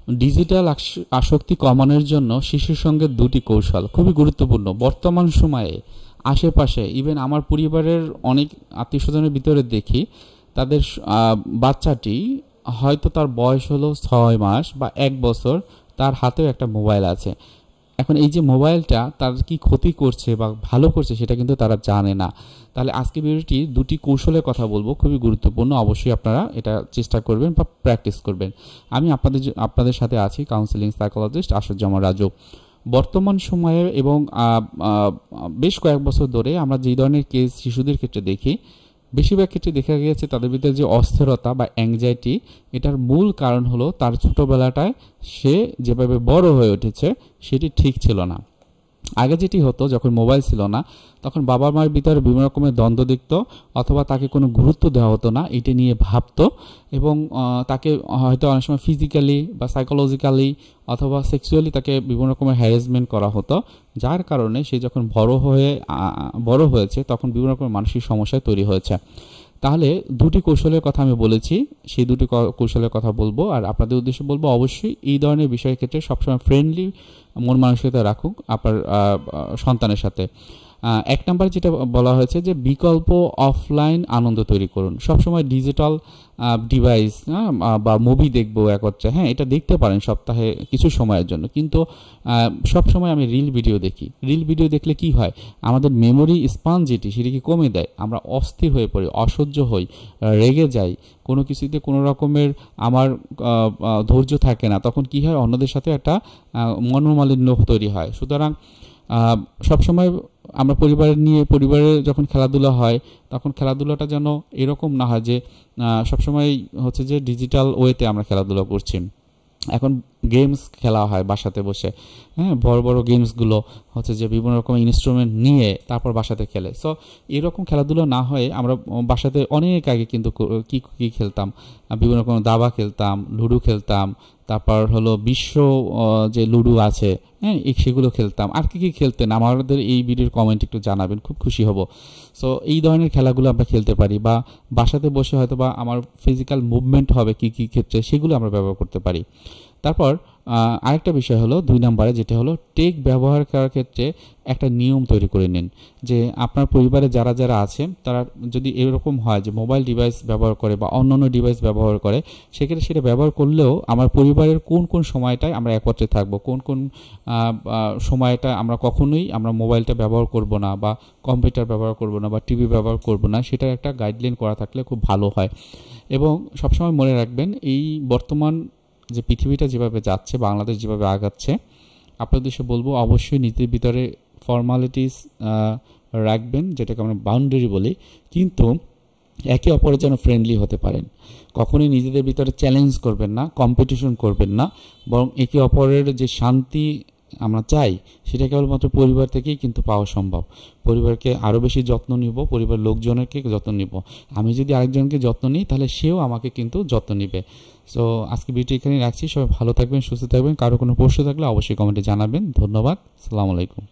Digital আসক্তি কমানোর জন্য শিশুর সঙ্গে দুটি কৌশল খুবই গুরুত্বপূর্ণ। বর্তমান সময়ে আশেপাশে ইভেন আমার পরিবারের অনেক আত্মীয়স্বজনের ভিতরে দেখি তাদের বাচ্চাটি হয়তো তার বয়স হলো 6 মাস বা 1 বছর, তার হাতেও একটা মোবাইল আছে। এখন এই যে মোবাইলটা তার কি ক্ষতি করছে বা ভালো করছে সেটা কিন্তু তারা জানে না। তাহলে আজকে ভিডিওটি দুটি কৌশলের কথা বলবো, খুবই গুরুত্বপূর্ণ। অবশ্যই আপনারা এটা চেষ্টা করবেন বা প্র্যাকটিস করবেন। আমি আপনাদের সাথে আছি কাউন্সিলিং সাইকোলজিস্ট আশুজ্জামান রাজু। বর্তমান সময়ে এবং বেশ কয়েক বছর ধরে আমরা যে ধরনের কেস শিশুদের ক্ষেত্রে দেখি, বেশিরভাগ ক্ষেত্রে দেখা গিয়েছে তাদের ভিতরে যে অস্থিরতা বা অ্যাংজাইটি, এটার মূল কারণ হলো তার ছোটবেলাটায় সে যেভাবে বড় হয়ে উঠেছে সেটি ঠিক ছিল না। আগে যেটি হতো, যখন মোবাইল ছিল না তখন বাবা মায়ের ভিতরে বিভিন্ন রকমের দ্বন্দ্ব দেখত, অথবা তাকে কোনো গুরুত্ব দেওয়া হতো না, এটি নিয়ে ভাবতো এবং তাকে হয়তো অনেক সময় ফিজিক্যালি বা সাইকোলজিক্যালি অথবা সেক্সুয়ালি তাকে বিভিন্ন রকমের হ্যারাসমেন্ট করা হতো, যার কারণে সে যখন বড় হয়েছে তখন বিভিন্ন রকমের মানসিক সমস্যা তৈরি হয়েছে। তাহলে দুটি কৌশলের কথা আমি বলেছি, সেই দুটি কৌশলের কথা বলবো আর আপনাদের উদ্দেশ্যে বলবো অবশ্যই এই ধরনের বিষয়ের ক্ষেত্রে সবসময় ফ্রেন্ডলি মন মানসিকতা রাখুক আপনার সন্তানের সাথে। 1 নম্বরে যেটা বলা হয়েছে যে বিকল্প অফলাইন আনন্দ তৈরি করুন। সবসময় ডিজিটাল ডিভাইস বা মুভি দেখবো একত্রে, হ্যাঁ এটা দেখতে পারেন সপ্তাহে কিছু সময়ের জন্য, কিন্তু সবসময় আমি রিল ভিডিও দেখি। রিল ভিডিও দেখলে কি হয়, আমাদের মেমোরি স্পান সেটিকে কমে দেয়, আমরা অস্থির হয়ে পড়ি, অসহ্য হই, রেগে যাই, কোনো কিছুতে কোনো রকমের আমার ধৈর্য থাকে না, তখন কি হয় অন্যদের সাথে একটা মনোমালিন্য তৈরি হয়। সুতরাং সবসময় আমরা পরিবারে যখন খেলাধুলা হয় তখন খেলাধুলাটা যেন এরকম না হয় যে সবসময় হচ্ছে যে ডিজিটাল ওয়েতে আমরা খেলাধুলা করছি। এখন গেমস খেলা হয় বাসাতে বসে, হ্যাঁ বড় বড় গেমসগুলো হচ্ছে যে বিভিন্ন রকম ইনস্ট্রুমেন্ট নিয়ে তারপর বাসাতে খেলে। সো এরকম খেলাধুলা না হয়ে আমরা বাসাতে অনেক আগে কিন্তু কি খেলতাম, বিভিন্ন রকম দাবা খেলতাম, লুডো খেলতাম, তারপর হলো বিশ্ব যে লুডো আছে, হ্যাঁ সেগুলো খেলতাম। আর কি খেলতেন আমাদের এই ভিডিওর কমেন্ট একটু জানাবেন, খুব খুশি হব। সো এই ধরনের খেলাগুলো আমরা খেলতে পারি, বা বাসাতে বসে হয়তো বা আমার ফিজিক্যাল মুভমেন্ট হবে কি ক্ষেত্রে সেগুলো আমরা ব্যবহার করতে পারি। তারপর আরেকটা বিষয় হলো 2 নম্বরে, যেটা হলো টেক ব্যবহার করার ক্ষেত্রে একটা নিয়ম তৈরি করে নিন। যে আপনার পরিবারে যারা আছে তারা যদি এরকম হয় যে মোবাইল ডিভাইস ব্যবহার করে বা অন্যান্য ডিভাইস ব্যবহার করে, সেক্ষেত্রে সেটা ব্যবহার করলেও আমার পরিবারের কোন সময়টায় আমরা একত্রে থাকবো, কোন সময়টা আমরা কখনোই মোবাইলটা ব্যবহার করব না বা কম্পিউটার ব্যবহার করব না বা টিভি ব্যবহার করব না, সেটার একটা গাইডলাইন করা থাকলে খুব ভালো হয়। এবং সবসময় মনে রাখবেন এই বর্তমান যে পৃথিবীটা যেভাবে যাচ্ছে, বাংলাদেশ যেভাবে আগাচ্ছে, আপনাদের উদ্দেশ্যে বলবো অবশ্যই নিজেদের ভিতরে ফর্মালিটিস রাখবেন, যেটাকে আমরা বাউন্ডারি বলি, কিন্তু একে অপরের যেন ফ্রেন্ডলি হতে পারেন। কখনোই নিজেদের ভিতরে চ্যালেঞ্জ করবেন না, কম্পিটিশন করবেন না, বরং একে অপরের যে শান্তি আমরা চাই সেটা কেবলমাত্র পরিবার থেকেই কিন্তু পাওয়া সম্ভব। পরিবারকে আরও বেশি যত্ন নিব, পরিবার লোকজনেরকে যত্ন নিব। আমি যদি আরেকজনকে যত্ন নিই তাহলে সেও আমাকে কিন্তু যত্ন নিবে। সো আজকে ভিডিওটি এখানেই রাখছি। সবাই ভালো থাকবেন, সুস্থ থাকবেন। কারো কোনো প্রশ্ন থাকলে অবশ্যই কমেন্টে জানাবেন। ধন্যবাদ। আসসালামু আলাইকুম।